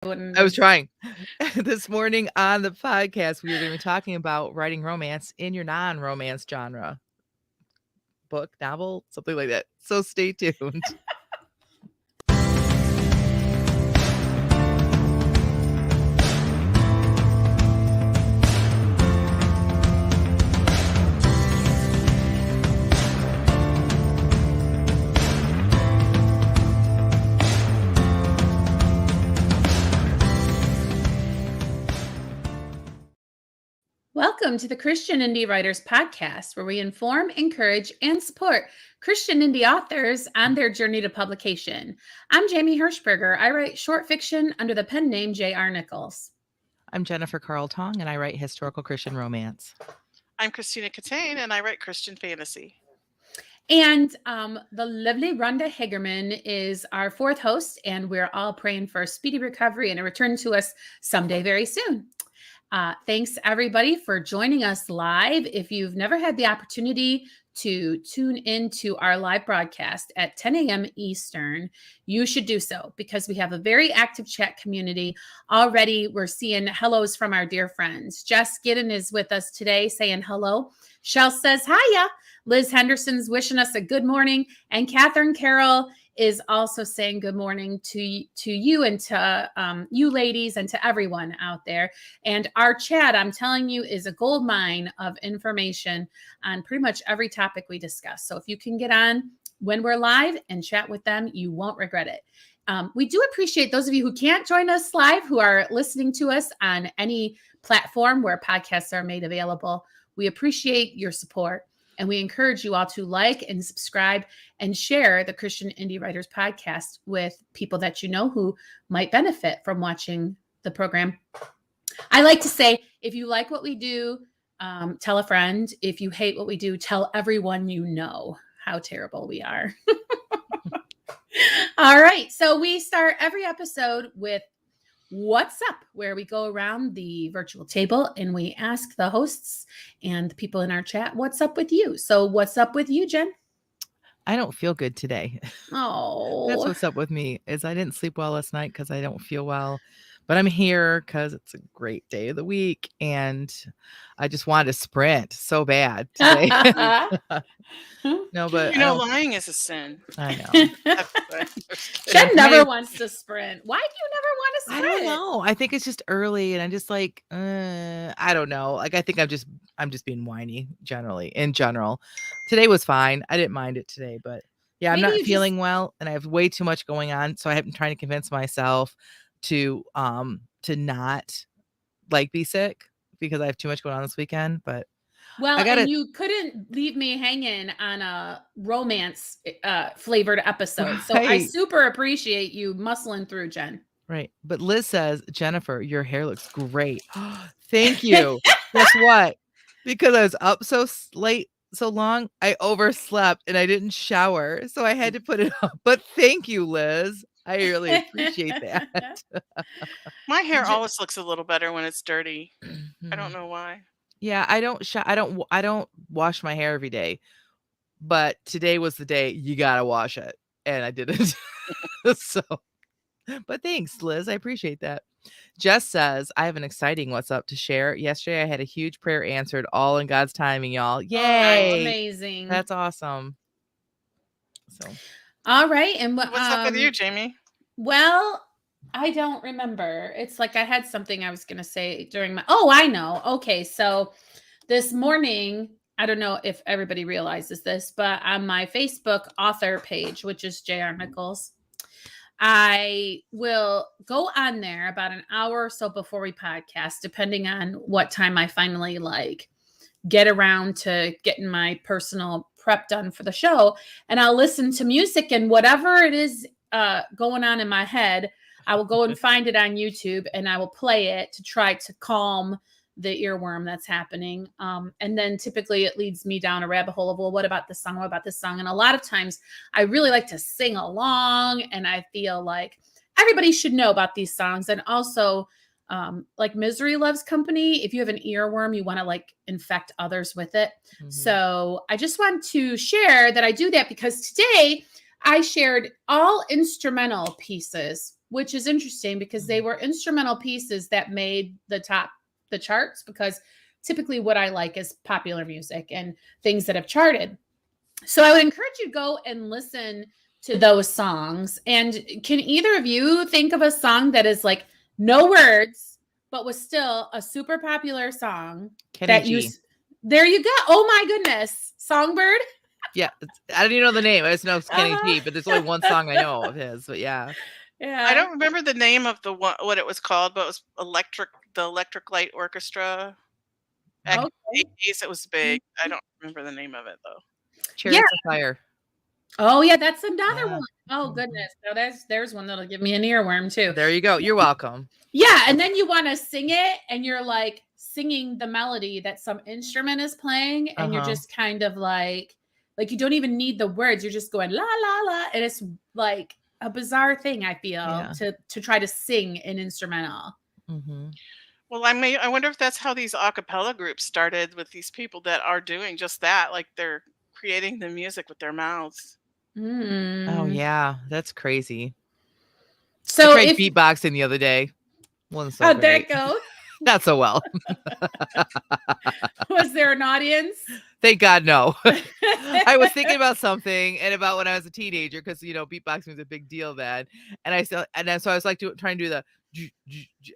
I was trying. This morning on the podcast, we were going to be talking about writing romance in your non-romance genre. Book, novel, something like that. So stay tuned. Welcome to the Christian Indie Writers Podcast, where we inform, encourage, and support Christian indie authors on their journey to publication. I'm Jamie Hirschberger. I write short fiction under the pen name J.R. Nichols. I'm Jennifer Carl Tong, and I write historical Christian romance. I'm Christina Catane, and I write Christian fantasy. And the lovely Rhonda Hagerman is our fourth host, and we're all praying for a speedy recovery and a return to us someday very soon. Thanks, everybody, for joining us live. If you've never had the opportunity to tune into our live broadcast at 10 a.m. Eastern, you should do so because we have a very active chat community. Already, we're seeing hellos from our dear friends. Jess Giddon is with us today saying hello. Shell says hiya. Liz Henderson's wishing us a good morning. And Catherine Carroll is also saying good morning to you and to you ladies and to everyone out there. And our chat, I'm telling you, is a gold mine of information on pretty much every topic we discuss. So if you can get on when we're live and chat with them, you won't regret it. We do appreciate those of you who can't join us live, who are listening to us on any platform where podcasts are made available. We appreciate your support. And we encourage you all to like and subscribe and share the Christian Indie Writers Podcast with people that you know who might benefit from watching the program. I like to say, if you like what we do, tell a friend. If you hate what we do, tell everyone you know how terrible we are. All right. So we start every episode with What's Up, where we go around the virtual table and we ask the hosts and the people in our chat, what's up with you? So what's up with you, Jen? I don't feel good today. Oh, That's what's up with me, is I didn't sleep well last night because I don't feel well. But I'm here because it's a great day of the week, and I just wanted to sprint so bad today. No, but lying is a sin. I know. Jen never wants to sprint. Why do you never want to sprint? I don't know. I think it's just early, and I'm just like, I don't know. Like, I think I'm just being whiny in general. Today was fine. I didn't mind it today, but yeah, I'm not feeling well, and I have way too much going on. So I have been trying to convince myself to not like be sick because I have too much going on this weekend. But and you couldn't leave me hanging on a romance flavored episode. So I super appreciate you muscling through, Jen. Right. But Liz says, Jennifer, your hair looks great. Thank you. Guess what? Because I was up so late, so long, I overslept and I didn't shower. So I had to put it up. But thank you, Liz. I really appreciate that. My hair always looks a little better when it's dirty. I don't know why. Yeah, I don't wash my hair every day. But today was the day you gotta wash it. And I didn't. So, but thanks, Liz. I appreciate that. Jess says, I have an exciting what's up to share. Yesterday, I had a huge prayer answered, all in God's timing, y'all. Yay. Oh, amazing. That's awesome. So, all right. And what's up with you, Jamie? Well, I don't remember. It's like I had something I was going to say during I know. Okay. So this morning, I don't know if everybody realizes this, but on my Facebook author page, which is J.R. Nichols, I will go on there about an hour or so before we podcast, depending on what time I finally get around to getting my personal prep done for the show. And I'll listen to music, and whatever it is going on in my head, I will go and find it on YouTube and I will play it to try to calm the earworm that's happening. And then typically it leads me down a rabbit hole of, well, what about this song? What about this song? And a lot of times I really like to sing along, and I feel like everybody should know about these songs. And also like Misery Loves Company, if you have an earworm, you want to infect others with it. Mm-hmm. So I just want to share that I do that because today I shared all instrumental pieces which is interesting because they were instrumental pieces that made the charts, because typically what I like is popular music and things that have charted. So I would encourage you to go and listen to those songs. And can either of you think of a song that is like no words, but was still a super popular song? Kenny G. There you go. Oh my goodness. Songbird? Yeah. I don't even know the name. I just know it's Kenny G, but there's only one song I know of his, but yeah. Yeah. I don't remember the name of the one, what it was called, but it was the Electric Light Orchestra. Back in the 80s, it was big. I don't remember the name of it though. Chariots of Fire. Oh yeah, that's another one. Oh goodness. Now there's one that'll give me an earworm too. There you go. You're welcome. Yeah, and then you want to sing it and you're like singing the melody that some instrument is playing, and you're just kind of like you don't even need the words. You're just going la la la, and it's like a bizarre thing, I feel, to try to sing an instrumental. Mm-hmm. Well, I wonder if that's how these a cappella groups started, with these people that are doing just that, like they're creating the music with their mouths. Oh yeah, that's crazy. So I tried beatboxing the other day. Wasn't so how'd great. that go? Not so well. Was there an audience? Thank God, no. I was thinking about something and about when I was a teenager, because beatboxing was a big deal then, and so I was like trying to do the,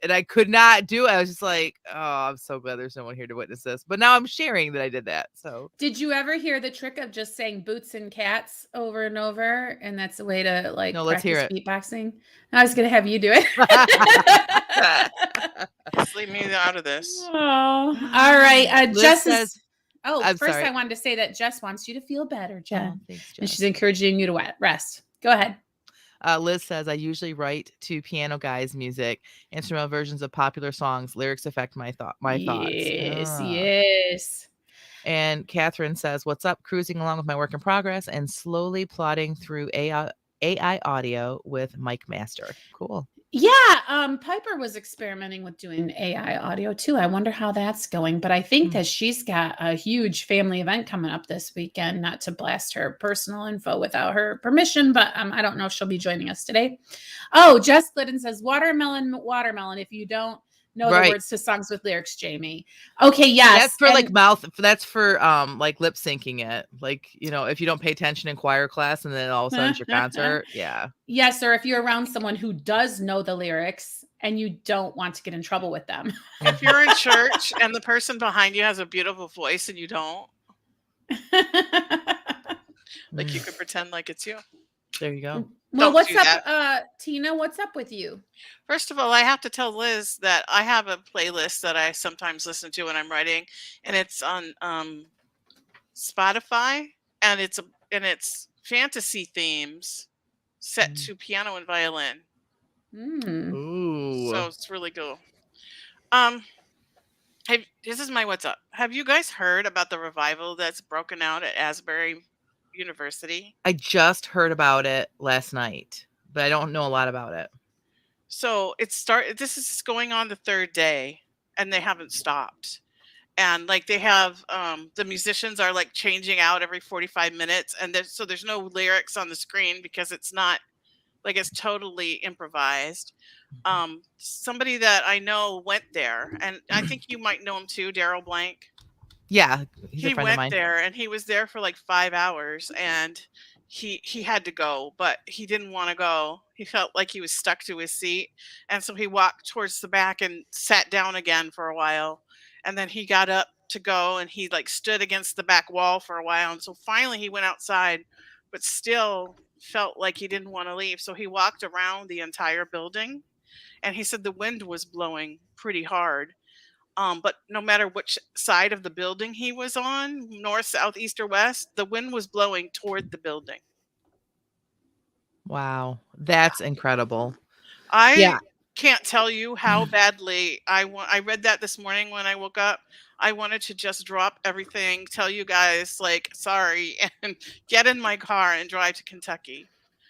and I could not do it. I was just like, oh, I'm so glad there's no one here to witness this. But now I'm sharing that I did that. So did you ever hear the trick of just saying boots and cats over and over, and that's a way to like let's hear it. Beatboxing? I was gonna have you do it. Just leave me out of this. Oh, all right. Jess says, I'm first sorry. I wanted to say that Jess wants you to feel better, Jen. Oh, thanks, Jess. And she's encouraging you to rest. Go ahead. Liz says, I usually write to Piano Guys music, instrumental versions of popular songs. Lyrics affect my thoughts. Yes. And Catherine says, what's up? Cruising along with my work in progress and slowly plodding through AI audio with Mic Master. Cool. Yeah, Piper was experimenting with doing AI audio too. I wonder how that's going, but I think that she's got a huge family event coming up this weekend. Not to blast her personal info without her permission, but I don't know if she'll be joining us today. Oh, Jess Glidden says, watermelon, if you don't know the words to songs with lyrics, Jamie. Okay, yes. That's for like mouth. That's for like lip syncing it. Like, if you don't pay attention in choir class and then all of a sudden it's your concert. Yeah. Yes, or if you're around someone who does know the lyrics and you don't want to get in trouble with them. If you're in church and the person behind you has a beautiful voice and you don't, like you could pretend like it's you. There you go. Well, what's up, Tina? What's up with you? First of all, I have to tell Liz that I have a playlist that I sometimes listen to when I'm writing, and it's on Spotify, and it's fantasy themes set to piano and violin. Ooh. So it's really cool. This is my what's up. Have you guys heard about the revival that's broken out at Asbury University? I just heard about it last night, but I don't know a lot about it. So this is going on the third day, and they haven't stopped. And like they have the musicians are like changing out every 45 minutes, and there's no lyrics on the screen because it's not like, it's totally improvised. Somebody that I know went there, and I think you might know him too, Daryl Blank. Yeah, he's a friend of mine. He went there, and he was there for like 5 hours, and he had to go, but he didn't want to go. He felt like he was stuck to his seat, and so he walked towards the back and sat down again for a while, and then he got up to go, and he like stood against the back wall for a while, and so finally he went outside, but still felt like he didn't want to leave. So he walked around the entire building, and he said the wind was blowing pretty hard. But no matter which side of the building he was on, north, south, east, or west, the wind was blowing toward the building. Wow, that's incredible. I can't tell you how badly I read that this morning when I woke up. I wanted to just drop everything, tell you guys like sorry, and get in my car and drive to Kentucky.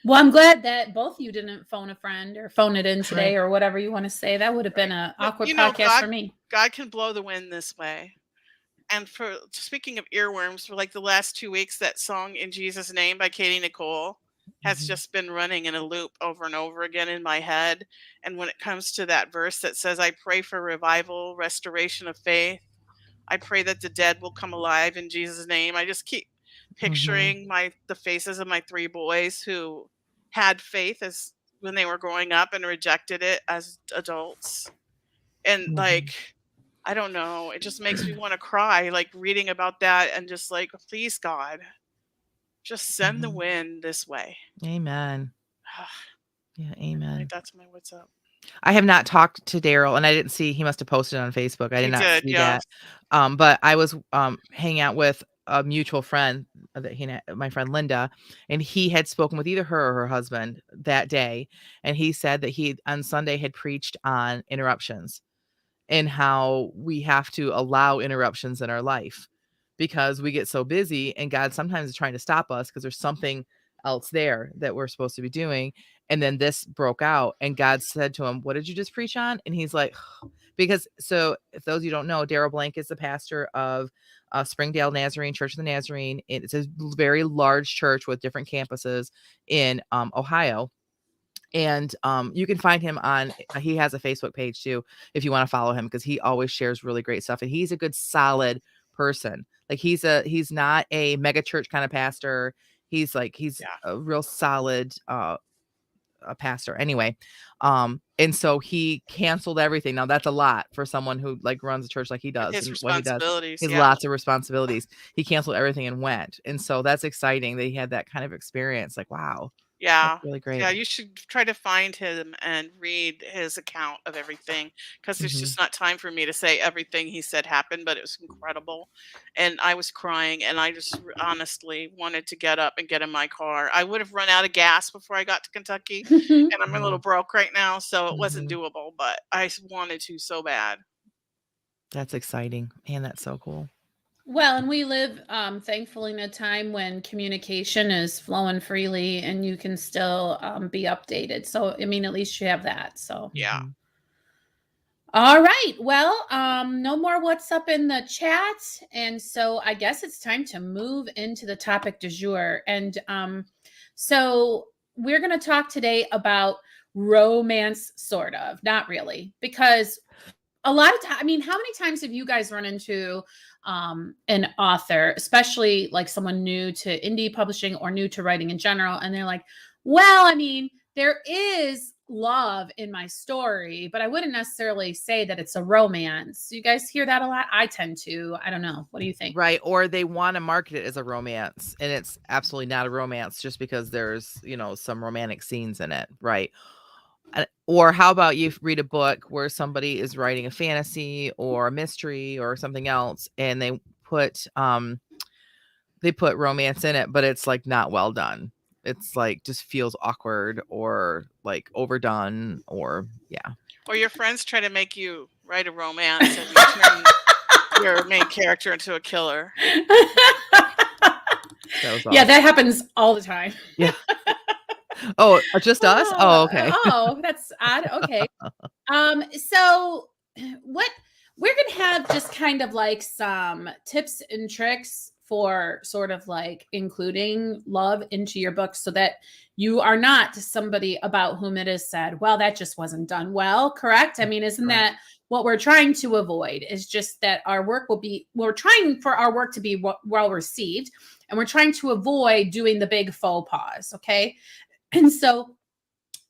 Well, I'm glad that both of you didn't phone a friend or phone it in today or whatever you want to say. That would have been an awkward podcast for me. God can blow the wind this way. And speaking of earworms, for like the last 2 weeks, that song "In Jesus' Name" by Katie Nicole has Mhm. just been running in a loop over and over again in my head. And when it comes to that verse that says, I pray for revival, restoration of faith, I pray that the dead will come alive in Jesus' name. I just keep Mhm. picturing the faces of my 3 boys who had faith as when they were growing up and rejected it as adults. And, Mhm. like, I don't know, it just makes me wanna cry, like, reading about that and just like, "Please, God, just send the Mhm. wind this way." Amen. Yeah, Like, amen. that's my what's up. I have not talked to Daryl, and I didn't see he must have posted on Facebook. I did He not did, see yes. that. But I was hanging out with a mutual friend that my friend Linda, and he had spoken with either her or her husband that day, and he said that he on Sunday had preached on interruptions and how we have to allow interruptions in our life because we get so busy and God sometimes is trying to stop us because there's something else there that we're supposed to be doing. And then this broke out and God said to him, "What did you just preach on?" And he's like, because so if those of you don't know, Daryl Blank is the pastor of Springdale Nazarene Church of the Nazarene. It's a very large church with different campuses in Ohio, and you can find him on he has a Facebook page too if you want to follow him because he always shares really great stuff, and he's a good solid person. Like he's not a mega church kind of pastor. He's Yeah. a real solid a pastor anyway. And so he canceled everything. Now that's a lot for someone who like runs a church like he With does his and what he does. responsibilities, He has yeah. lots of responsibilities. He canceled everything and went, and so that's exciting that he had that kind of experience. Like, wow, that's Yeah. really Yeah, great. you should try to find him and read his account of everything, because there's Hmm. just not time for me to say everything he said happened, but it was incredible, and I was crying, and I just r honestly wanted to get up and get in my car. I would have run out of gas before I got to Kentucky, and I'm a little broke right now, so it wasn't Hmm. doable, but I wanted to so bad. That's exciting. Man, that's so cool. Well, and we live, thankfully, in a time when communication is flowing freely and you can still be updated. So, I mean, at least you have that. So, Yeah. Mhm. all right. Well, no more what's up in the chat. And so I guess it's time to move into the topic du jour. And so we're going to talk today about romance, sort of, not really, because a lot of time, I mean, how many times have you guys run into an author, especially like someone new to indie publishing or new to writing in general, and they're like, well, I mean, there is love in my story, but I wouldn't necessarily say that it's a romance. You guys hear that a lot? I tend to. I don't know. What do you think? Right. Or they want to market it as a romance, and it's absolutely not a romance just because there's, some romantic scenes in it. Right. Or how about you read a book where somebody is writing a fantasy or a mystery or something else, and they put romance in it, but it's like not well done. It's like just feels awkward or like overdone or yeah. Or your friends try to make you write a romance and you turn your main character into a killer. That was Yeah, awesome. that happens all the time. Yeah. Oh, just us? Oh, okay. Oh, that's odd. Okay. So what we're gonna have just kind of like some tips and tricks for sort of like including love into your book so that you are not somebody about whom it is said, well, that just wasn't done well, correct? I mean, isn't Right. that what we're trying to avoid? Is just that we're trying for our work to be well received, and we're trying to avoid doing the big faux pas, okay? And so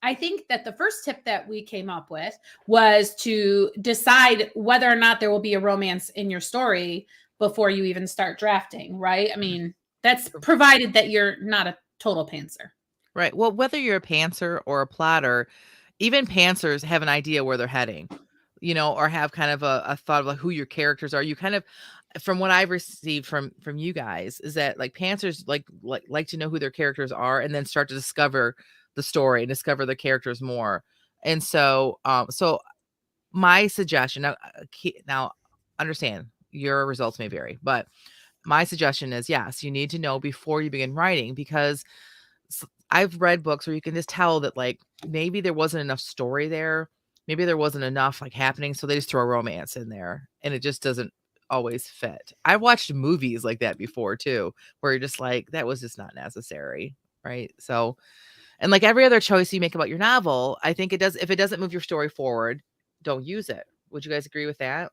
I think that the first tip that we came up with was to decide whether or not there will be a romance in your story before you even start drafting, right? I mean, that's provided that you're not a total pantser. Right. Well, whether you're a pantser or a plotter, even pantsers have an idea where they're heading, or have kind of a thought of like who your characters are. You kind of, from what I've received from you guys, is that like pantsers like to know who their characters are and then start to discover the story and discover the characters more. And so my suggestion now understand your results may vary, but my suggestion is yes, you need to know before you begin writing because I've read books where you can just tell that like maybe there wasn't enough story there. Maybe there wasn't enough like happening. So they just throw a romance in there and it just doesn't always fit. I've watched movies like that before too, where you're just like, that was just not necessary. right? So, and like every other choice you make about your novel, I think it does. If it doesn't move your story forward, don't use it. Would you guys agree with that?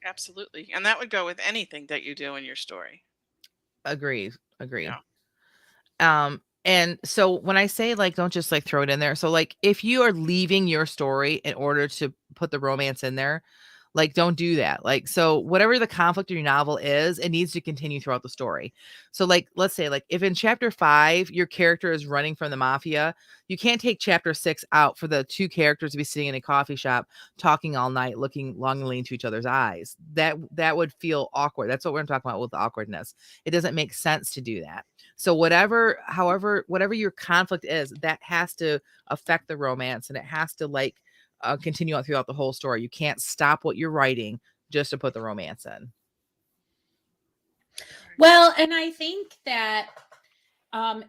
Absolutely. And that would go with anything that you do in your story. Agree. Agree. Yeah. And so when I say like don't just like throw it in there. So like if you are leaving your story in order to put the romance in there, like don't do that. Like so whatever the conflict in your novel is, it needs to continue throughout the story. So like let's say like if in chapter 5 your character is running from the mafia, you can't take chapter 6 out for the two characters to be sitting in a coffee shop talking all night looking longingly into each other's eyes. That would feel awkward. That's what we're talking about with the awkwardness. It doesn't make sense to do that. So whatever your conflict is, that has to affect the romance and it has to like continue on throughout the whole story. You can't stop what you're writing just to put the romance in. Well, and I think that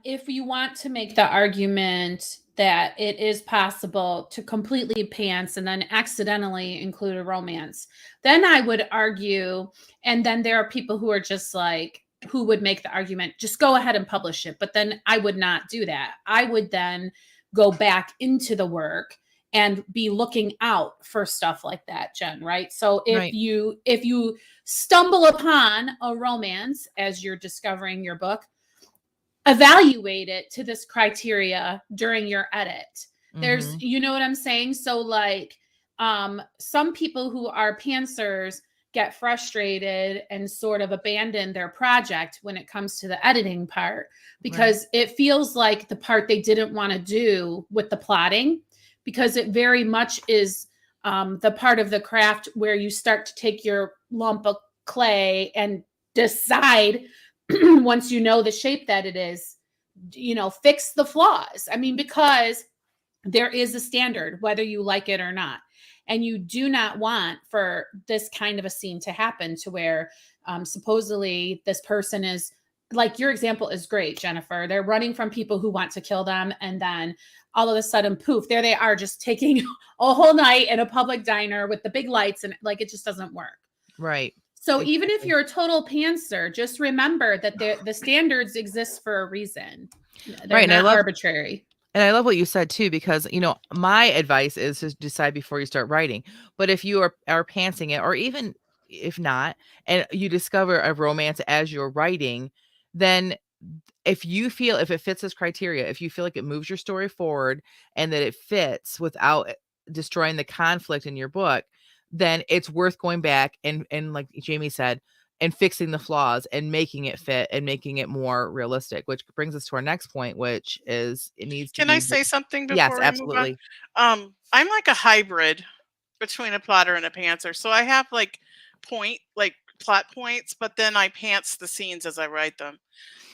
if you want to make the argument that it is possible to completely pants and then accidentally include a romance, then I would argue, and then there are people who are just like, who would make the argument, just go ahead and publish it. But then I would not do that. I would then go back into the work and be looking out for stuff like that, Jen, right? So Right. if you stumble upon a romance as you're discovering your book, evaluate it to this criteria during your edit. There's, Mhm. you know what I'm saying? So like some people who are pantsers get frustrated and sort of abandon their project when it comes to the editing part because it feels like the part they didn't want to do with the plotting, because it very much is the part of the craft where you start to take your lump of clay and decide once you know the shape that it is, you know, fix the flaws. I mean, because there is a standard, whether you like it or not. And you do not want for this kind of a scene to happen to where supposedly this person is, like your example is great, Jennifer. They're running from people who want to kill them. And then all of a sudden, poof, there they are just taking a whole night in a public diner with the big lights. And like, it just doesn't work. Right. So even if you're a total pantser, just remember that the standards exist for a reason. They're Right, and not arbitrary. And I love what you said too, because my advice is to decide before you start writing. But if you are pantsing it, or even if not, and you discover a romance as you're writing, then if it fits this criteria, if you feel like it moves your story forward and that it fits without destroying the conflict in your book, then it's worth going back and like Jamie said, and fixing the flaws and making it fit and making it more realistic, which brings us to our next point, which is it needs to Can I be say something yes, before we move on? absolutely. I'm like a hybrid between a plotter and a pantser. So I have like plot points, but then I pants the scenes as I write them.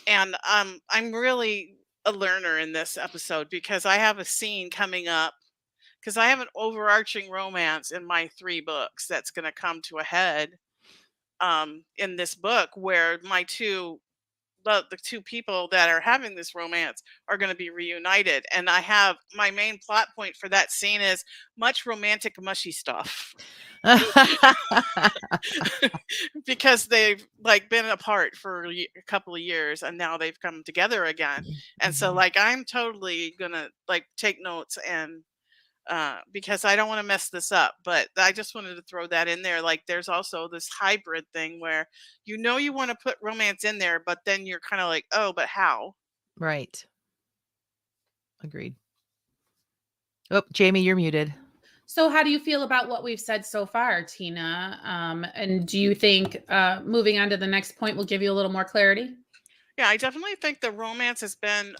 And I'm really a learner in this episode because I have a scene coming up because I have an overarching romance in my 3 books that's going to come to a head in this book where the two people that are having this romance are going to be reunited, and I have my main plot point for that scene is much romantic mushy stuff because they've like been apart for a couple of years and now they've come together again, and so Mhm. like I'm totally gonna like take notes and because I don't want to mess this up. But I just wanted to throw that in there. Like, there's also this hybrid thing where you want to put romance in there, but then you're kind of like, oh, but how? Right. Agreed. Oh, Jamie, you're muted. So how do you feel about what we've said so far, Tina? And do you think moving on to the next point will give you a little more clarity? Yeah, I definitely think the romance has been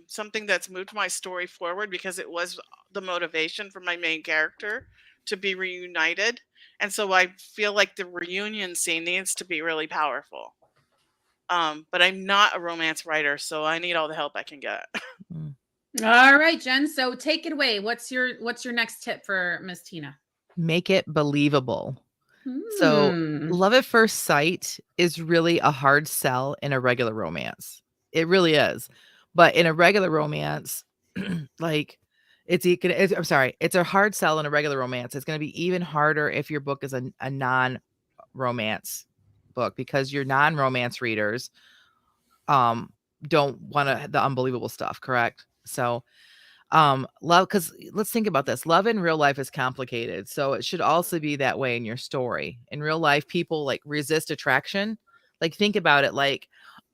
something that's moved my story forward because it was the motivation for my main character to be reunited. And so I feel like the reunion scene needs to be really powerful. But I'm not a romance writer, so I need all the help I can get. Mm. All right, Jen. So take it away. What's your next tip for Miss Tina? Make it believable. So, Hmm. love at first sight is really a hard sell in a regular romance. It really is. But in a regular romance, like I'm sorry, it's a hard sell in a regular romance. It's going to be even harder if your book is a non-romance book because your non-romance readers don't want the unbelievable stuff, correct? So love, because let's think about this. Love in real life is complicated, so it should also be that way in your story. In real life, people like resist attraction. Like, think about it. Like,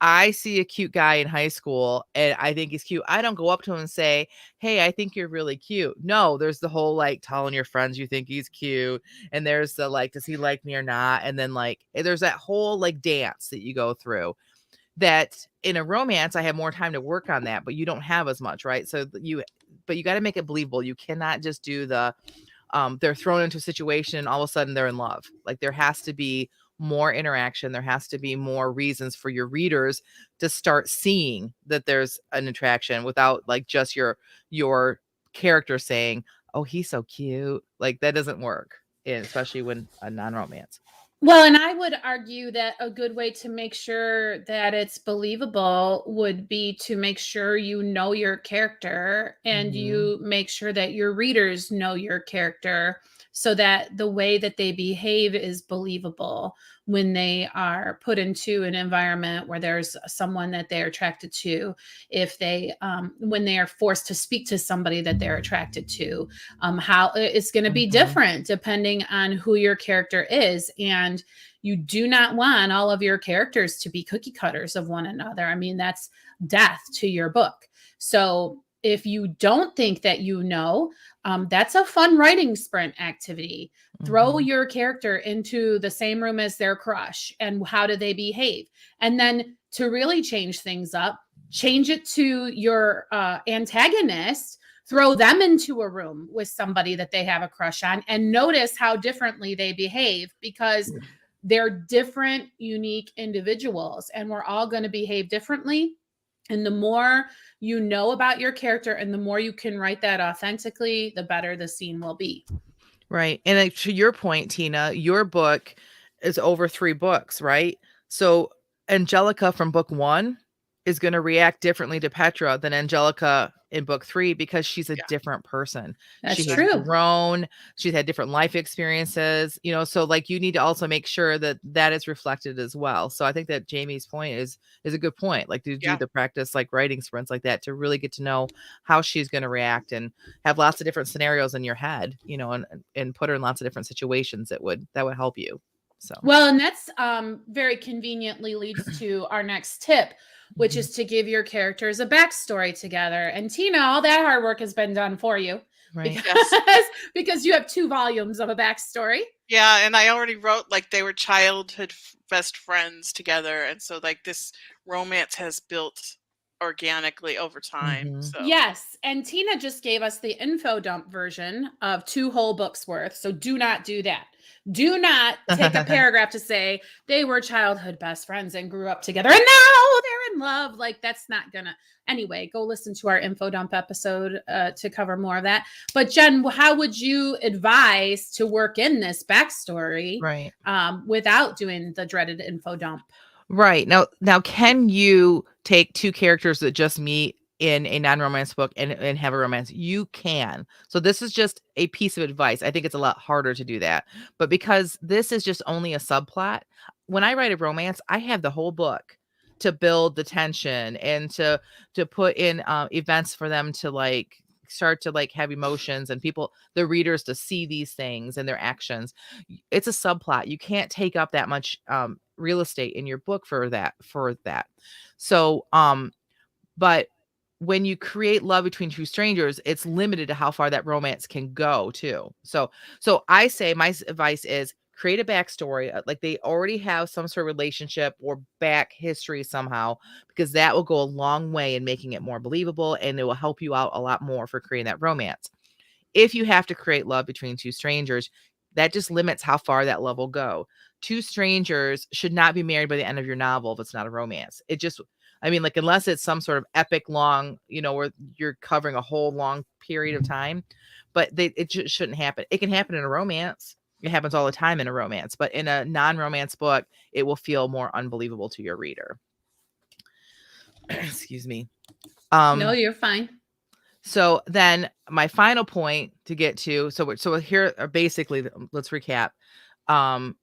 I see a cute guy in high school and I think he's cute. I don't go up to him and say, "Hey, I think you're really cute." No, there's the whole like telling your friends you think he's cute, and there's the like, does he like me or not? And then like there's that whole like dance that you go through. That in a romance, I have more time to work on that, but you don't have as much, right? So but you got to make it believable. You cannot just do the they're thrown into a situation and all of a sudden they're in love. Like, there has to be more interaction. There has to be more reasons for your readers to start seeing that there's an attraction without like just your character saying, "Oh, he's so cute." Like, that doesn't work, and especially when a non-romance. Well, and I would argue that a good way to make sure that it's believable would be to make sure you know your character and Mhm. you make sure that your readers know your character so that the way that they behave is believable when they are put into an environment where there's someone that they're attracted to, if they when they are forced to speak to somebody that they're attracted to, how it's going to be Mhm. different depending on who your character is. And you do not want all of your characters to be cookie cutters of one another. I mean, that's death to your book. So if you don't think that you know, that's a fun writing sprint activity. Throw Mhm. your character into the same room as their crush and how do they behave? And then to really change things up, change it to your antagonist. Throw them into a room with somebody that they have a crush on and notice how differently they behave, because they're different, unique individuals, and we're all going to behave differently. And the more you know about your character and the more you can write that authentically, the better the scene will be. Right. And like, to your point, Tina, your book is over 3 books, right? So Angelica from book 1 is going to react differently to Petra than Angelica in book 3 because she's a Yeah, different person. That's She has true. grown, she's had different life experiences, so like you need to also make sure that that is reflected as well. So I think that Jamie's point is a good point. Like, to do yeah, the practice like writing sprints like that to really get to know how she's going to react and have lots of different scenarios in your head, and put her in lots of different situations that would help you. So, Well, and that's very conveniently leads to our next tip, which mhm, is to give your characters a backstory together. And Tina, all that hard work has been done for you right. because yes. because you have 2 volumes of a backstory. Yeah, and I already wrote like they were childhood best friends together, and so like this romance has built organically over time. Mhm. So Yes, and Tina just gave us the info dump version of 2 whole books worth. So do not do that. Do not take a paragraph to say they were childhood best friends and grew up together and now they're in love. Like, that's not gonna. Anyway, go listen to our info dump episode to cover more of that. But Jen, how would you advise to work in this backstory Right. without doing the dreaded info dump? Right. Now can you take 2 characters that just meet in a non-romance book and have a romance? You can. So this is just a piece of advice. I think it's a lot harder to do that. But because this is just only a subplot, when I write a romance, I have the whole book to build the tension and to put in events for them to like start to like have emotions and the readers to see these things and their actions. It's a subplot. You can't take up that much real estate in your book for that. So but when you create love between 2 strangers, it's limited to how far that romance can go too. So I say my advice is create a backstory, like they already have some sort of relationship or back history somehow, because that will go a long way in making it more believable and it will help you out a lot more for creating that romance. If you have to create love between 2 strangers, that just limits how far that love will go. 2 strangers should not be married by the end of your novel if it's not a romance. I mean, like, unless it's some sort of epic long, where you're covering a whole long period of time, but it just shouldn't happen. It can happen in a romance. It happens all the time in a romance, but in a non-romance book, it will feel more unbelievable to your reader. Excuse me. No, you're fine. So then my final point to get to, so here are basically, let's recap.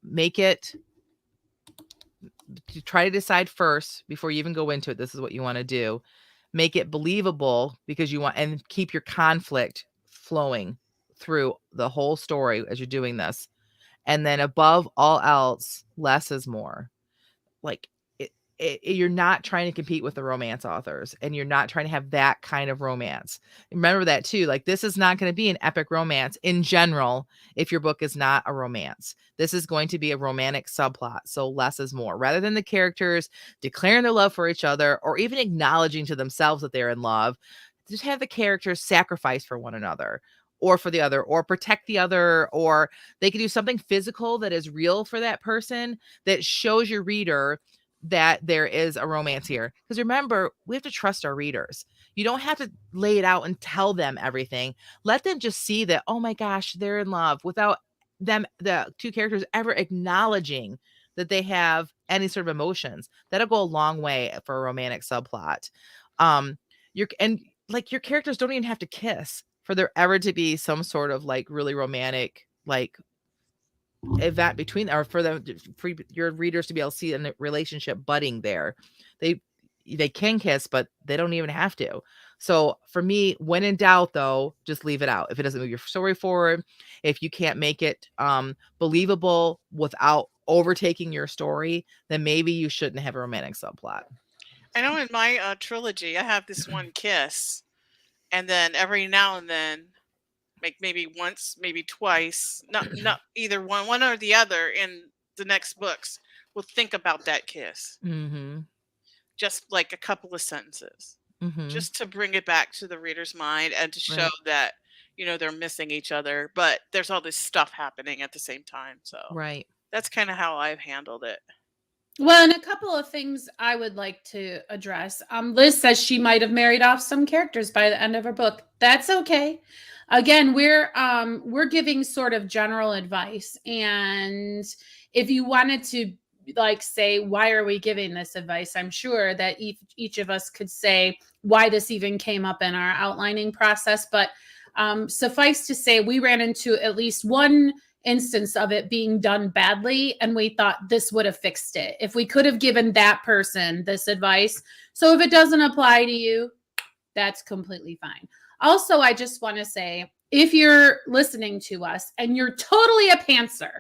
Make it to try to decide first before you even go into it. This is what you want to do. Make it believable because you want, and keep your conflict flowing through the whole story as you're doing this. And then above all else, less is more. Like you're not trying to compete with the romance authors, and you're not trying to have that kind of romance. Remember that too. Like, this is not going to be an epic romance in general. If your book is not a romance, this is going to be a romantic subplot. So less is more, rather than the characters declaring their love for each other or even acknowledging to themselves that they're in love. Just have the characters sacrifice for one another or for the other, or protect the other, or they can do something physical that is real for that person that shows your reader that there is a romance here. Because remember, we have to trust our readers. You don't have to lay it out and tell them everything. Let them just see that, oh my gosh, they're in love, without them, the two characters, ever acknowledging that they have any sort of emotions. That'll go a long way for a romantic subplot. Your characters don't even have to kiss for there ever to be some sort of like really romantic like event between, or for your readers to be able to see a relationship budding there. They can kiss, but they don't even have to. So for me, when in doubt, though, just leave it out. If it doesn't move your story forward, if you can't make it believable without overtaking your story, then maybe you shouldn't have a romantic subplot. I know in my trilogy, I have this one kiss, and then every now and then, like maybe once, maybe twice, not either one or the other in the next books, will think about that kiss. Mm-hmm. Just like a couple of sentences, Mm-hmm. just to bring it back to the reader's mind and to show that, they're missing each other, but there's all this stuff happening at the same time. So that's kind of how I've handled it. Well, and a couple of things I would like to address. Liz says she might have married off some characters by the end of her book. That's okay. Again, we're giving sort of general advice, and if you wanted to like say, why are we giving this advice? I'm sure that each of us could say why this even came up in our outlining process, but suffice to say, we ran into at least one instance of it being done badly, and we thought this would have fixed it if we could have given that person this advice. So if it doesn't apply to you, that's completely fine. Also, I just want to say, if you're listening to us and you're totally a pantser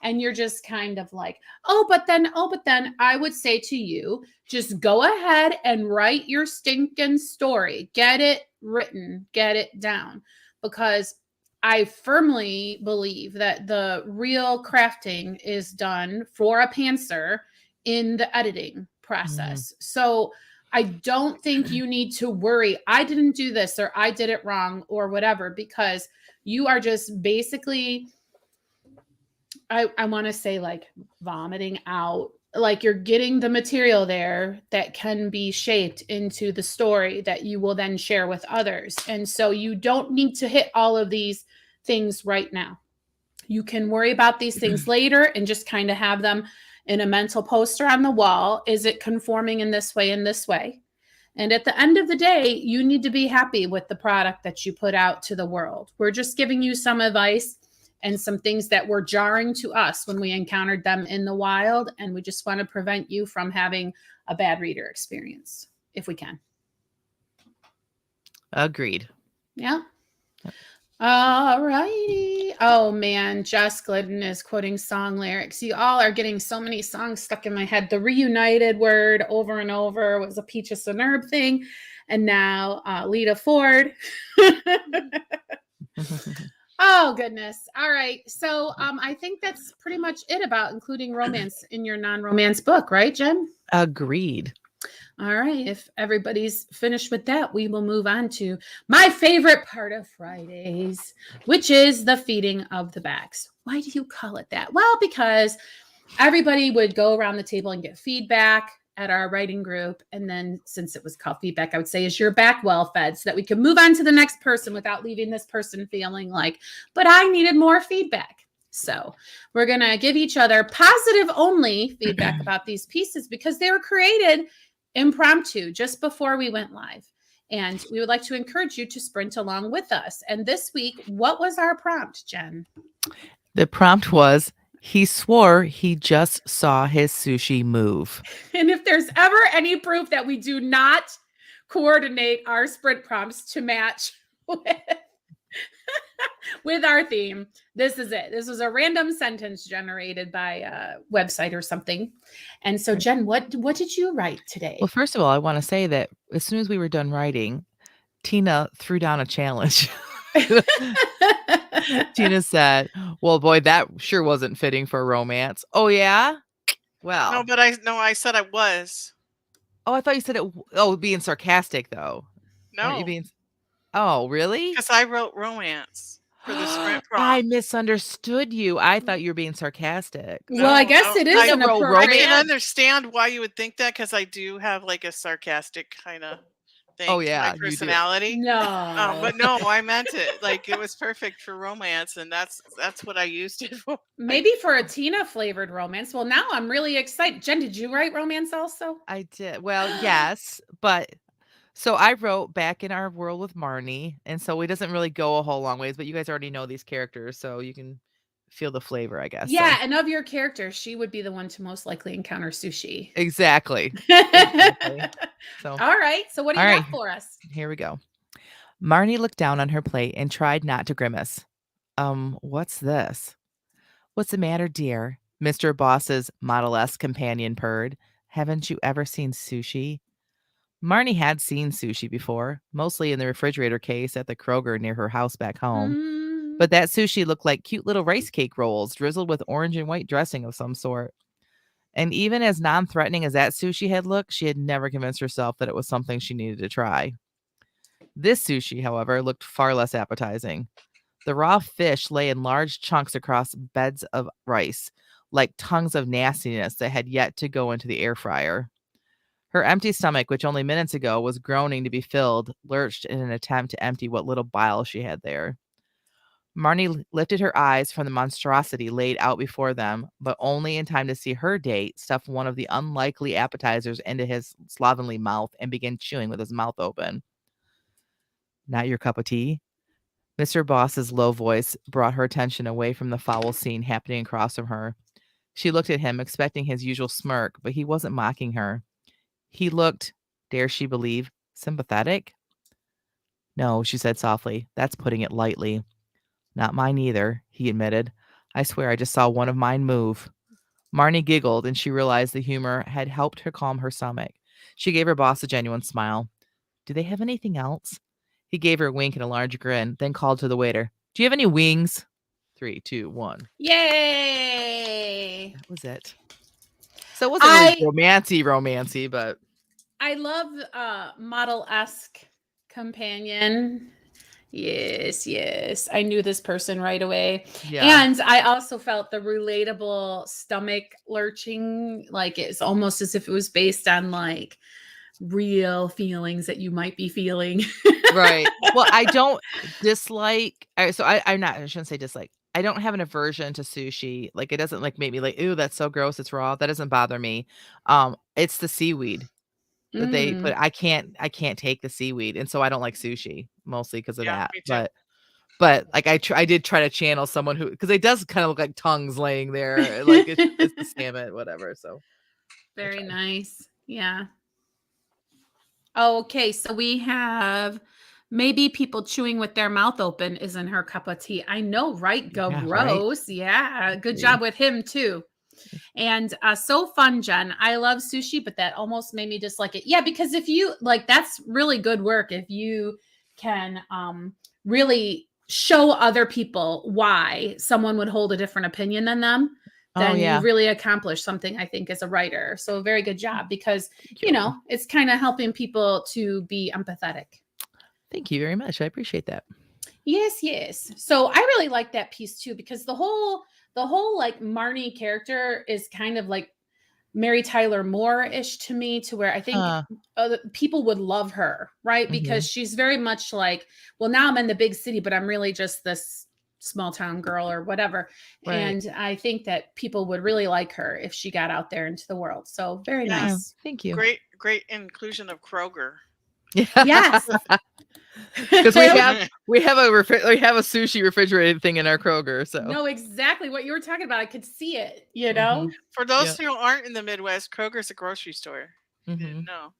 and you're just kind of like, oh, but then, I would say to you, just go ahead and write your stinking story. Get it written, get it down, because I firmly believe that the real crafting is done for a pantser in the editing process. So I don't think you need to worry, I didn't do this or I did it wrong or whatever, because you are just basically, I want to say like vomiting out, like you're getting the material there that can be shaped into the story that you will then share with others. And so you don't need to hit all of these things right now. You can worry about these things later and just kind of have them in a mental poster on the wall. Is it conforming in this way, in this way? And at the end of the day, you need to be happy with the product that you put out to the world. We're just giving you some advice and some things that were jarring to us when we encountered them in the wild. And we just want to prevent you from having a bad reader experience, if we can. Agreed. Yeah. All righty. Oh man, Jess Glidden is quoting song lyrics. You all are getting so many songs stuck in my head. The reunited word over and over was a Peaches and Herb thing. And now Lita Ford. Oh goodness. All right. So I think that's pretty much it about including romance in your non-romance book, right, Jen? Agreed. All right. If everybody's finished with that, we will move on to my favorite part of Fridays, which is the feeding of the bags. Why do you call it that? Well, because everybody would go around the table and get feedback at our writing group. And then since it was called feedback, I would say, is your back well fed, so that we can move on to the next person without leaving this person feeling like, but I needed more feedback. So we're going to give each other positive only feedback about these pieces because they were created impromptu just before we went live. And we would like to encourage you to sprint along with us. And this week, what was our prompt, Jen? The prompt was, He swore he just saw his sushi move. And if there's ever any proof that we do not coordinate our sprint prompts to match with our theme, this is it. This was a random sentence generated by a website or something. And so, Jen, what did you write today? Well, first of all, I want to say that as soon as we were done writing, Tina threw down a challenge. Tina said, "Well, boy, that sure wasn't fitting for romance." Oh yeah? Well. No, but I said I was. Oh, I thought you said it being sarcastic though. Aren't you No, being Oh, really? because I wrote romance for the sprint I prompt. misunderstood you. I thought you were being sarcastic. Well, I guess it is I an wrote I appropriate. can romance. understand why you would think that because I do have like a sarcastic kind of thing Oh, to yeah, my you do. personality. No. But no, I meant it. Like it was perfect for romance, and that's what I used it for. Maybe for a Tina flavored romance. Well, now I'm really excited. Jen, did you write romance also? I did. Well, yes, but so I wrote Back in Our World with Marnie, and so it doesn't really go a whole long ways, but you guys already know these characters, so you can feel the flavor, I guess. Yeah, So. and of your characters, she would be the one to most likely encounter sushi. Exactly. Exactly. So All right. So what do you All got right. for us? here we go. Marnie looked down on her plate and tried not to grimace. What's this? What's the matter, dear? Mr. Boss's Model-esque companion purred. Haven't you ever seen sushi? Marnie had seen sushi before, mostly in the refrigerator case at the Kroger near her house back home. Mm, But that sushi looked like cute little rice cake rolls drizzled with orange and white dressing of some sort. And even as non-threatening as that sushi had looked, she had never convinced herself that it was something she needed to try. This sushi, however, looked far less appetizing. The raw fish lay in large chunks across beds of rice, like tongues of nastiness that had yet to go into the air fryer. Her empty stomach, which only minutes ago was groaning to be filled, lurched in an attempt to empty what little bile she had there. Marnie lifted her eyes from the monstrosity laid out before them, but only in time to see her date stuff one of the unlikely appetizers into his slovenly mouth and begin chewing with his mouth open. Not your cup of tea? Mr. Boss's low voice brought her attention away from the foul scene happening across from her. She looked at him, expecting his usual smirk, but he wasn't mocking her. He looked, dare she believe, sympathetic? No, she said softly. That's putting it lightly. Not mine either, he admitted. I swear I just saw one of mine move. Marnie giggled, and she realized the humor had helped her calm her stomach. She gave her boss a genuine smile. Do they have anything else? He gave her a wink and a large grin, then called to the waiter. Do you have any wings? 3, 2, 1. yay. That was it. So it wasn't really romancy, but I love model-esque companion. Yes. I knew this person right away. yeah. And I also felt the relatable stomach lurching, like it's almost as if it was based on like real feelings that you might be feeling. Right. Well, I don't dislike. I shouldn't say dislike. I don't have an aversion to sushi. Like it doesn't like make me like, ooh, that's so gross. It's raw. That doesn't bother me. It's the seaweed that they put. Mm. I can't take the seaweed, and so I don't like sushi mostly because of Yeah, that. me too. But like I did try to channel someone who because it does kind of look like tongues laying there, like it's the salmon, whatever. So Very tried. nice. Yeah. Okay, so we have maybe people chewing with their mouth open isn't her cup of tea. I know, right? Yeah, right. Gross. Yeah. Good Agree. job with him too. And so fun, Jen. I love sushi, but that almost made me dislike it. Yeah, because if you like, that's really good work. If you can really show other people why someone would hold a different opinion than them, then yeah. you really accomplished something, I think, as a writer. So very good job because, you know, it's kind of helping people to be empathetic. Thank you very much. I appreciate that. Yes. So I really like that piece too because the whole like Marnie character is kind of like Mary Tyler Moore-ish to me, to where I think people would love her, right? Because she's very much like, well, now I'm in the big city, but I'm really just this small town girl or whatever. Right. And I think that people would really like her if she got out there into the world. So very nice. Thank you. Great inclusion of Kroger. Yes. Because we have a sushi refrigerated thing in our Kroger. So know exactly what you were talking about. I could see it, you know? For those who aren't in the Midwest, Kroger's a grocery store. Mm-hmm. No.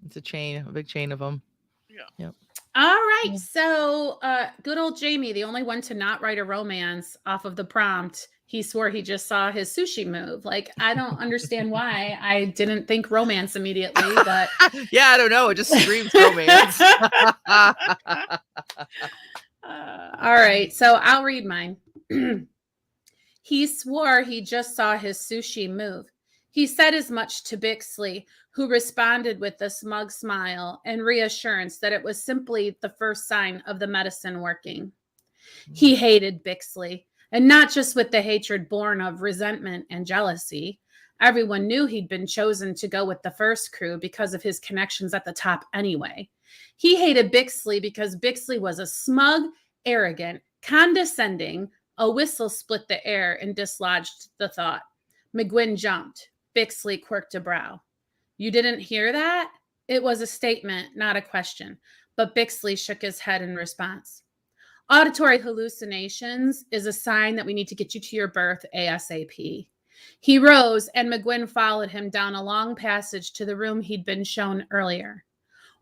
It's a big chain of them. Yeah. Yep. All right. So good old Jamie, the only one to not write a romance off of the prompt. He swore he just saw his sushi move. Like, I don't understand why I didn't think romance immediately, but yeah, I don't know. It just screams romance. all right. So I'll read mine. He swore he just saw his sushi move. He said as much to Bixley, who responded with a smug smile and reassurance that it was simply the first sign of the medicine working. He hated Bixley, and not just with the hatred born of resentment and jealousy. Everyone knew he'd been chosen to go with the first crew because of his connections at the top anyway. He hated Bixley because Bixley was a smug, arrogant, condescending. A whistle split the air and dislodged the thought. McGuinn jumped. Bixley quirked a brow. You didn't hear that? It was a statement, not a question, but Bixley shook his head in response. Auditory hallucinations is a sign that we need to get you to your berth ASAP. He rose, and McGuinn followed him down a long passage to the room he'd been shown earlier.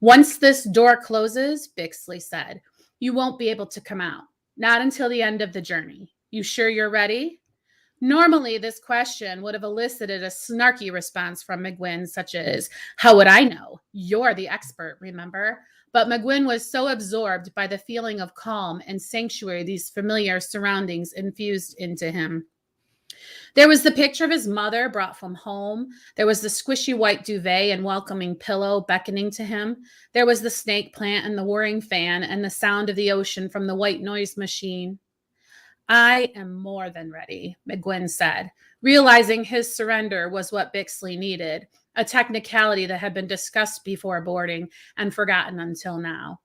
Once this door closes, Bixley said, you won't be able to come out. Not until the end of the journey. You sure you're ready? Normally, this question would have elicited a snarky response from McGuinn, such as, how would I know? You're the expert, remember? But McGuinn was so absorbed by the feeling of calm and sanctuary these familiar surroundings infused into him. There was the picture of his mother brought from home. There was the squishy white duvet and welcoming pillow beckoning to him. There was the snake plant and the whirring fan and the sound of the ocean from the white noise machine. I am more than ready, McGuinn said, realizing his surrender was what Bixley needed, a technicality that had been discussed before boarding and forgotten until now.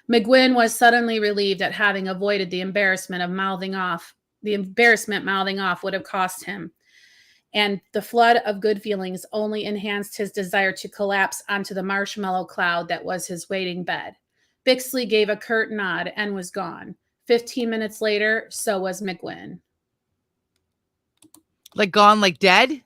McGuinn was suddenly relieved at having avoided the embarrassment of mouthing off. The embarrassment mouthing off would have cost him. And the flood of good feelings only enhanced his desire to collapse onto the marshmallow cloud that was his waiting bed. Bixley gave a curt nod and was gone. 15 minutes later, so was McGuinn. Like gone, like dead?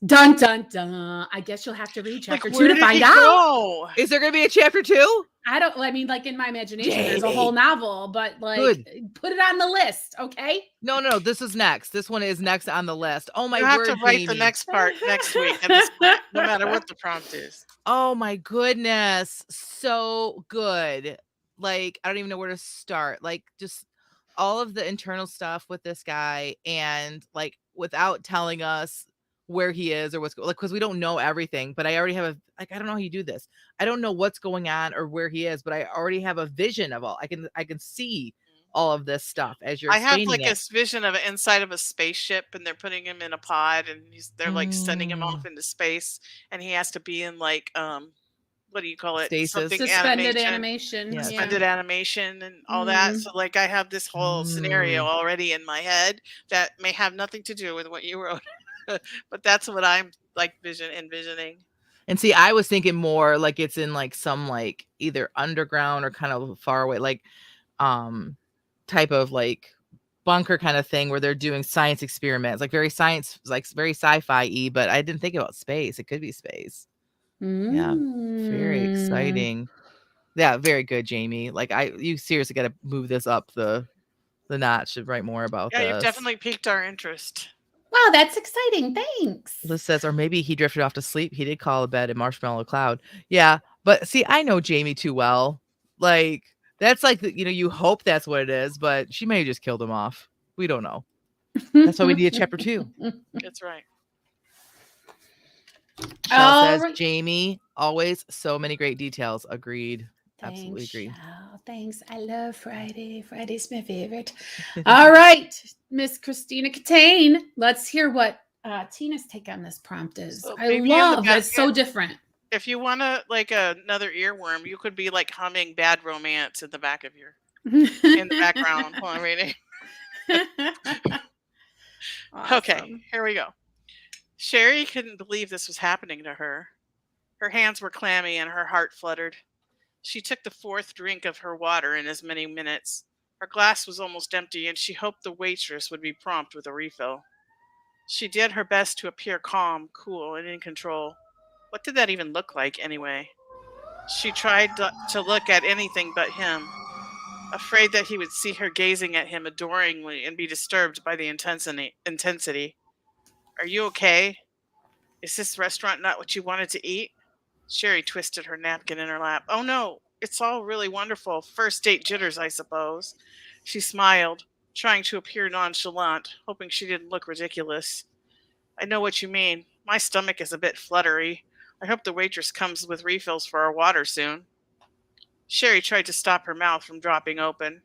Dun, dun, dun. I guess you'll have to read chapter Like, 2 to find out. Is there going to be a chapter 2? I mean, like in my imagination, there's a whole novel, but like, put it on the list, okay? No, this is next. This one is next on the list. Oh my word, You have to write Jamie. the next part next week at this point, no matter what the prompt is. Oh my goodness. So good. Like, I don't even know where to start. Like, just all of the internal stuff with this guy, and like without telling us where he is or what's like, because we don't know everything, but I already have I don't know how you do this. I don't know what's going on or where he is, but I already have a vision of all. I can see all of this stuff as you're explaining. I have like this vision of it inside of a spaceship, and they're putting him in a pod, and they're like sending him off into space, and he has to be in like what do you call it? Stasis. Something Suspended animation. Yeah. Suspended animation and all that. So like I have this whole scenario already in my head that may have nothing to do with what you wrote. But that's what I'm like envisioning. And see, I was thinking more like it's in like some like either underground or kind of far away, like type of like bunker kind of thing where they're doing science experiments, like very sci-fi-y, but I didn't think about space. It could be space. Yeah, very exciting. Yeah, very good, Jamie. Like you seriously got to move this up the notch to write more about this. Yeah, you've definitely piqued our interest. Wow, that's exciting. Thanks. Liz says, or maybe he drifted off to sleep. He did call a bed in Marshmallow Cloud. Yeah, but see, I know Jamie too well. Like that's like you hope that's what it is, but she may have just killed him off. We don't know. That's why we need a chapter 2. That's right. Shell says, right. Jamie, always so many great details. Agreed. Thanks, absolutely agree. Shell. Thanks. I love Friday. Friday's my favorite. All right, Miss Christina Catane. Let's hear what Tina's take on this prompt is. So I love that it's so different. If you want to like another earworm, you could be like humming Bad Romance in the back of your in the background while I'm reading. Awesome. Okay, here we go. Sherry couldn't believe this was happening to her. Her hands were clammy and her heart fluttered. She took the fourth drink of her water in as many minutes. Her glass was almost empty, and she hoped the waitress would be prompt with a refill. She did her best to appear calm, cool, and in control. What did that even look like, anyway? She tried to look at anything but him, afraid that he would see her gazing at him adoringly and be disturbed by the intensity. Are you okay? Is this restaurant not what you wanted to eat? Sherry twisted her napkin in her lap. Oh no, it's all really wonderful. First date jitters, I suppose. She smiled, trying to appear nonchalant, hoping she didn't look ridiculous. I know what you mean. My stomach is a bit fluttery. I hope the waitress comes with refills for our water soon. Sherry tried to stop her mouth from dropping open.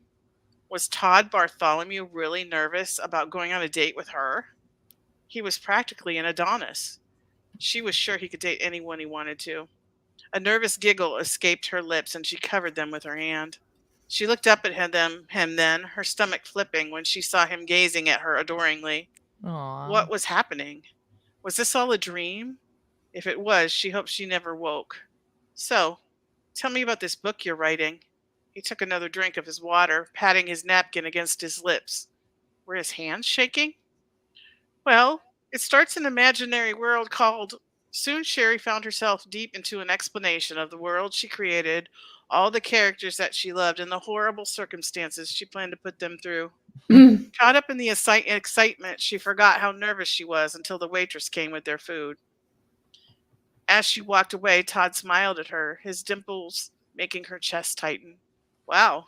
Was Todd Bartholomew really nervous about going on a date with her? He was practically an Adonis. She was sure he could date anyone he wanted to. A nervous giggle escaped her lips and she covered them with her hand. She looked up at him then, her stomach flipping when she saw him gazing at her adoringly. Aw. What was happening? Was this all a dream? If it was, she hoped she never woke. So, tell me about this book you're writing. He took another drink of his water, patting his napkin against his lips. Were his hands shaking? Well, it starts an imaginary world called... Soon Sherry found herself deep into an explanation of the world she created, all the characters that she loved, and the horrible circumstances she planned to put them through. Caught up in the excitement, she forgot how nervous she was until the waitress came with their food. As she walked away, Todd smiled at her, his dimples making her chest tighten. Wow,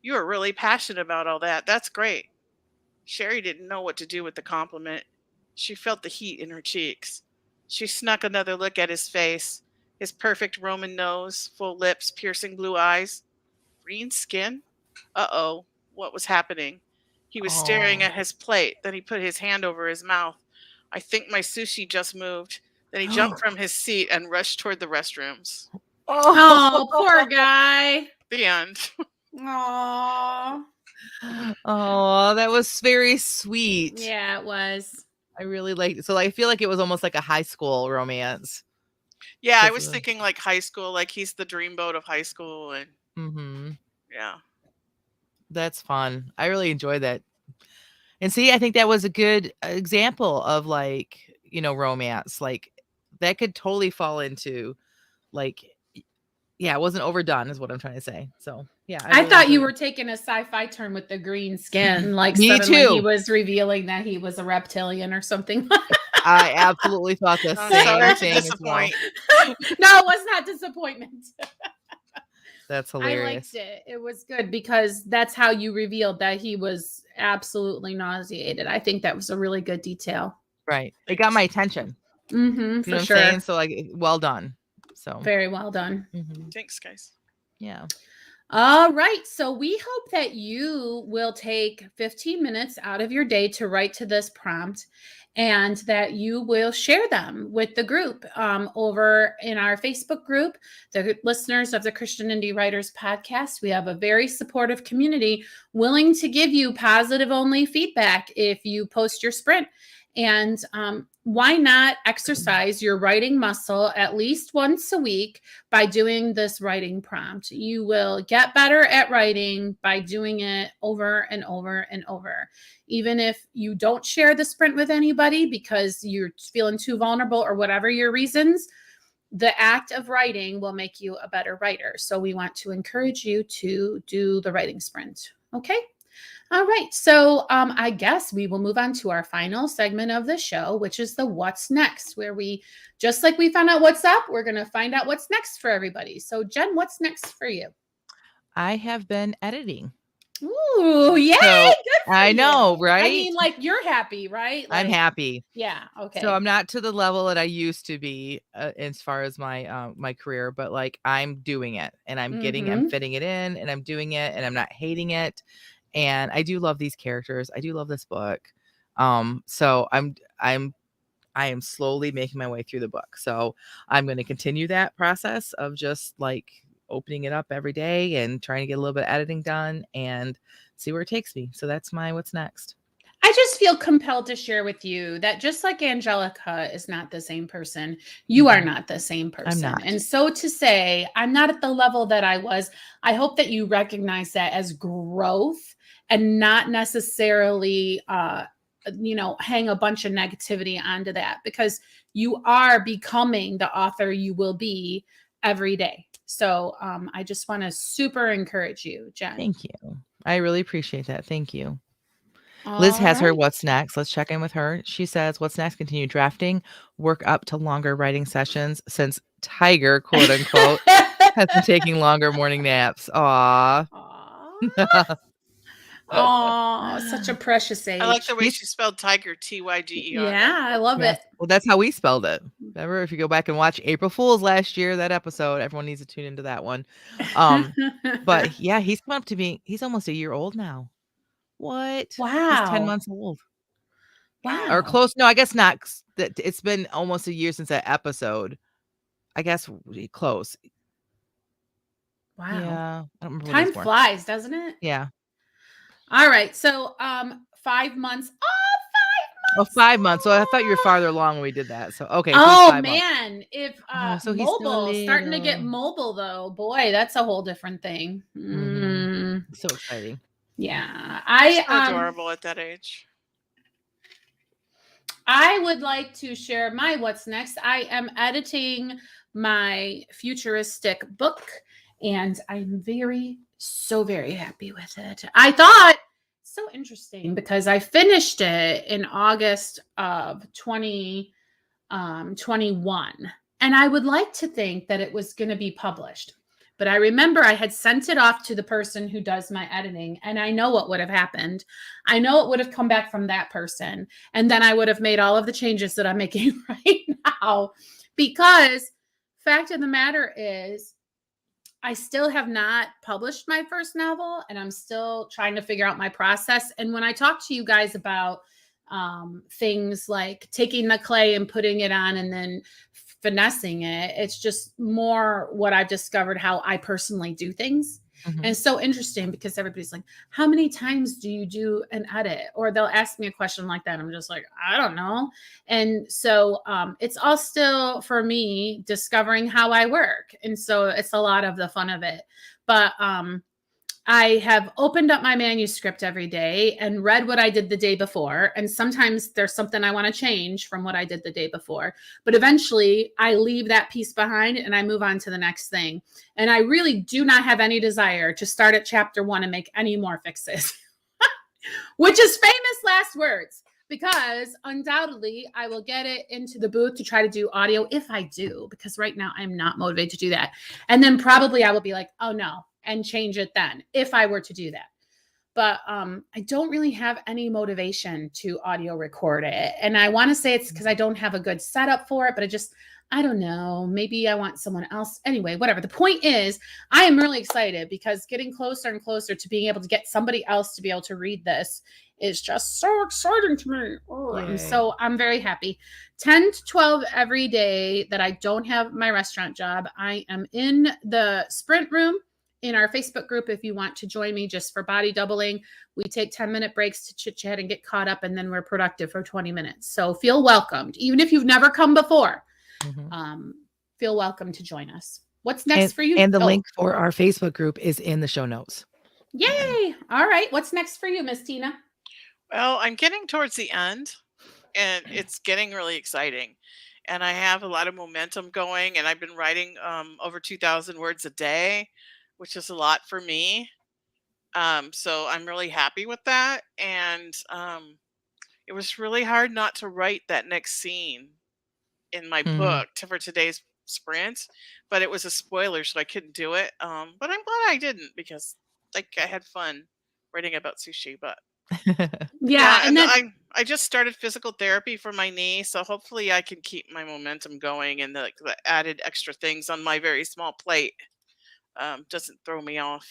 you are really passionate about all that. That's great. Sherry didn't know what to do with the compliment. She felt the heat in her cheeks. She snuck another look at his face, his perfect Roman nose, full lips, piercing blue eyes. Green skin? Uh-oh, what was happening? He was staring at his plate, then he put his hand over his mouth. I think my sushi just moved. Then he jumped from his seat and rushed toward the restrooms. Oh, poor guy. The end. Oh. Oh, that was very sweet. Yeah, it was. I really liked it. So I feel like it was almost like a high school romance. Yeah, I That's was a- thinking like high school, like he's the dreamboat of high school, and Mm-hmm. yeah. That's fun. I really enjoyed that. And see, I think that was a good example of like, romance. Like that could totally fall into like, yeah, it wasn't overdone is what I'm trying to say. So yeah. I really thought you enjoyed were taking a sci-fi turn with the green skin. Like Me suddenly he too. was revealing that he was a reptilian or something. I absolutely thought the I'm same sorry to thing as well. disappoint. No, it was not disappointment. That's I hilarious. liked it. It was good because that's how you revealed that he was absolutely nauseated. I think that was a really good detail. Right. It got my attention. Mm-hmm, You know for what I'm sure. saying? So like, well done. So Very well done. mhm. Thanks, guys. Yeah. All right. So we hope that you will take 15 minutes out of your day to write to this prompt and that you will share them with the group over in our Facebook group, the listeners of the Christian Indie Writers podcast. We have a very supportive community willing to give you positive only feedback if you post your sprint. And why not exercise your writing muscle at least once a week by doing this writing prompt? You will get better at writing by doing it over and over and over. Even if you don't share the sprint with anybody because you're feeling too vulnerable or whatever your reasons, the act of writing will make you a better writer. So we want to encourage you to do the writing sprint. Okay. All right. So I guess we will move on to our final segment of the show, which is the What's Next, where we, just like we found out what's up, we're going to find out what's next for everybody. So Jen, what's next for you? I have been editing. Ooh, yay. So, Good for I you. know, right? I mean, like you're happy, right? I'm Like, happy. Yeah. Okay. So I'm not to the level that I used to be as far as my my career, but like I'm doing it and I'm Mhm. fitting it in and I'm doing it and I'm not hating it. And I do love these characters. I do love this book. So I am slowly making my way through the book. So I'm going to continue that process of just like opening it up every day and trying to get a little bit of editing done and see where it takes me. So that's my what's next. I just feel compelled to share with you that just like Angelica is not the same person, you are not the same person. not. And so to say, I'm not at the level that I was, I hope that you recognize that as growth and not necessarily, hang a bunch of negativity onto that, because you are becoming the author you will be every day. So I just want to super encourage you, Jen. Thank you. I really appreciate that. Thank you. All Liz has her right. what's next. Let's check in with her. She says, what's next? Continue drafting, work up to longer writing sessions since Tiger, quote unquote, has been taking longer morning naps. Aw. Oh, such a precious age. I like the way she spelled tiger, Tyger. Yeah, I love it. Well, that's how we spelled it. Remember, if you go back and watch April Fool's last year, that episode, everyone needs to tune into that one. But yeah, he's come up to be, he's almost a year old now. What? Wow. He's 10 months old. Wow. Or close. No, I guess not. It's been almost a year since that episode. I guess close. Wow. Yeah. I don't remember Time flies, doesn't it? Yeah. All right. So 5 months. Oh, 5 months. So I thought you were farther along when we did that. So okay. Oh 5 months. man. If so he's still mobile, starting to get little. mobile though, boy, that's a whole different thing. So exciting. Yeah. So adorable at that age. I would like to share my what's next. I am editing my futuristic book, and I'm so very happy with it. I thought so interesting because I finished it in August of 2021, and I would like to think that it was going to be published. But I remember I had sent it off to the person who does my editing, and I know what would have happened. I know it would have come back from that person, and then I would have made all of the changes that I'm making right now. Because fact of the matter is, I still have not published my first novel, and I'm still trying to figure out my process. And when I talk to you guys about things like taking the clay and putting it on and then finessing it, it's just more what I've discovered how I personally do things. And it's so interesting because everybody's like, how many times do you do an edit? Or they'll ask me a question like that. I'm just like, I don't know. And so it's all still for me discovering how I work. And so it's a lot of the fun of it. But I have opened up my manuscript every day and read what I did the day before. And sometimes there's something I want to change from what I did the day before. But eventually I leave that piece behind and I move on to the next thing. And I really do not have any desire to start at chapter 1 and make any more fixes, which is famous last words, because undoubtedly I will get it into the booth to try to do audio if I do, because right now I'm not motivated to do that. And then probably I will be like, oh no, and change it then if I were to do that. But I don't really have any motivation to audio record it. And I want to say it's because I don't have a good setup for it, but I don't know. Maybe I want someone else. Anyway, whatever. The point is, I am really excited because getting closer and closer to being able to get somebody else to be able to read this is just so exciting to me. And so I'm very happy. 10 to 12 every day that I don't have my restaurant job. I am in the sprint room in our Facebook group. If you want to join me just for body doubling, we take 10-minute breaks to chit chat and get caught up, and then we're productive for 20 minutes. So feel welcomed. Even if you've never come before, feel welcome to join us. What's next for you? And the link for our Facebook group is in the show notes. Yay. All right. What's next for you, Miss Tina? Well, I'm getting towards the end and it's getting really exciting. And I have a lot of momentum going, and I've been writing over 2,000 words a day, which is a lot for me. So I'm really happy with that. And it was really hard not to write that next scene in my book for today's sprint, but it was a spoiler, so I couldn't do it. But I'm glad I didn't, because like I had fun writing about sushi. But yeah, and then I just started physical therapy for my knee, so hopefully I can keep my momentum going, and the added extra things on my very small plate doesn't throw me off.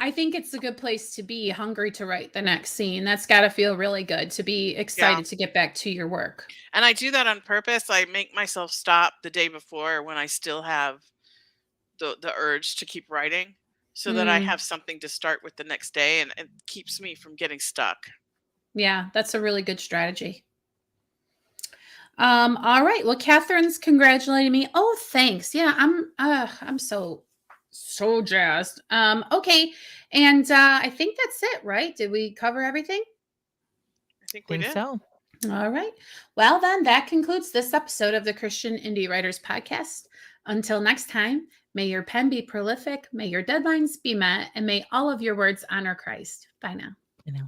I think it's a good place to be, hungry to write the next scene. That's got to feel really good to be excited to get back to your work. And I do that on purpose. I make myself stop the day before when I still have the urge to keep writing, so that I have something to start with the next day, and it keeps me from getting stuck. Yeah, that's a really good strategy. All right. Well, Catherine's congratulating me. Oh, thanks. Yeah, I'm so jazzed. Okay. And I think that's it, right? Did we cover everything? I think we Think did. so. All right. Well, then that concludes this episode of the Christian Indie Writers Podcast. Until next time, may your pen be prolific, may your deadlines be met, and may all of your words honor Christ. Bye now. You know.